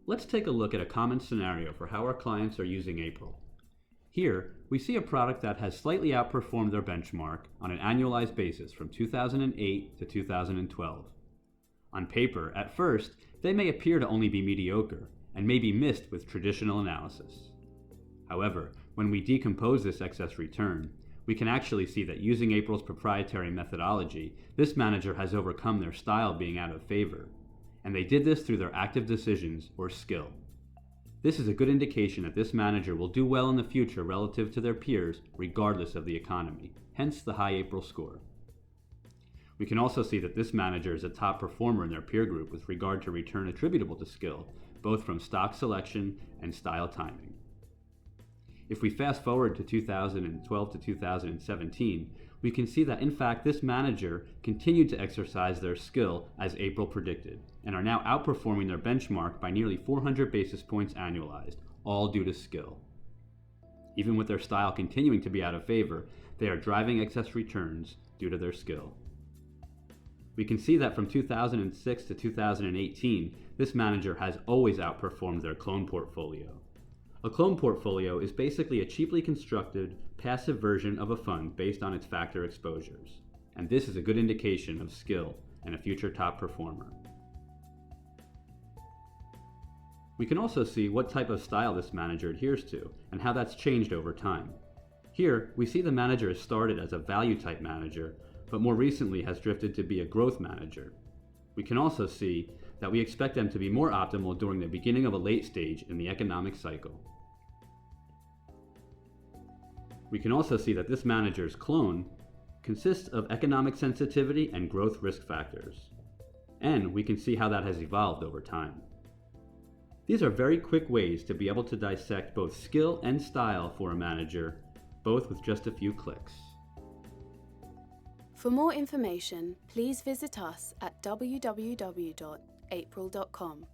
Let's take a look at a common scenario for how our clients are using Aapryl. Here, we see a product that has slightly outperformed their benchmark on an annualized basis from 2008 to 2012. On paper, at first, they may appear to only be mediocre and may be missed with traditional analysis. However, when we decompose this excess return, we can actually see that using Aapryl's proprietary methodology, this manager has overcome their style being out of favor, and they did this through their active decisions or skill. This is a good indication that this manager will do well in the future relative to their peers regardless of the economy, hence the high Aapryl score. We can also see that this manager is a top performer in their peer group with regard to return attributable to skill, both from stock selection and style timing. If we fast forward to 2012 to 2017, we can see that in fact this manager continued to exercise their skill as Aapryl predicted, and are now outperforming their benchmark by nearly 400 basis points annualized, all due to skill. Even with their style continuing to be out of favor, they are driving excess returns due to their skill. We can see that from 2006 to 2018, this manager has always outperformed their clone portfolio. A clone portfolio is basically a cheaply constructed, passive version of a fund based on its factor exposures, and this is a good indication of skill and a future top performer. We can also see what type of style this manager adheres to and how that's changed over time. Here, we see the manager has started as a value type manager, but more recently has drifted to be a growth manager. We can also see that we expect them to be more optimal during the beginning of a late stage in the economic cycle. We can also see that this manager's clone consists of economic sensitivity and growth risk factors. And we can see how that has evolved over time. These are very quick ways to be able to dissect both skill and style for a manager, both with just a few clicks. For more information, please visit us at www.aapryl.com.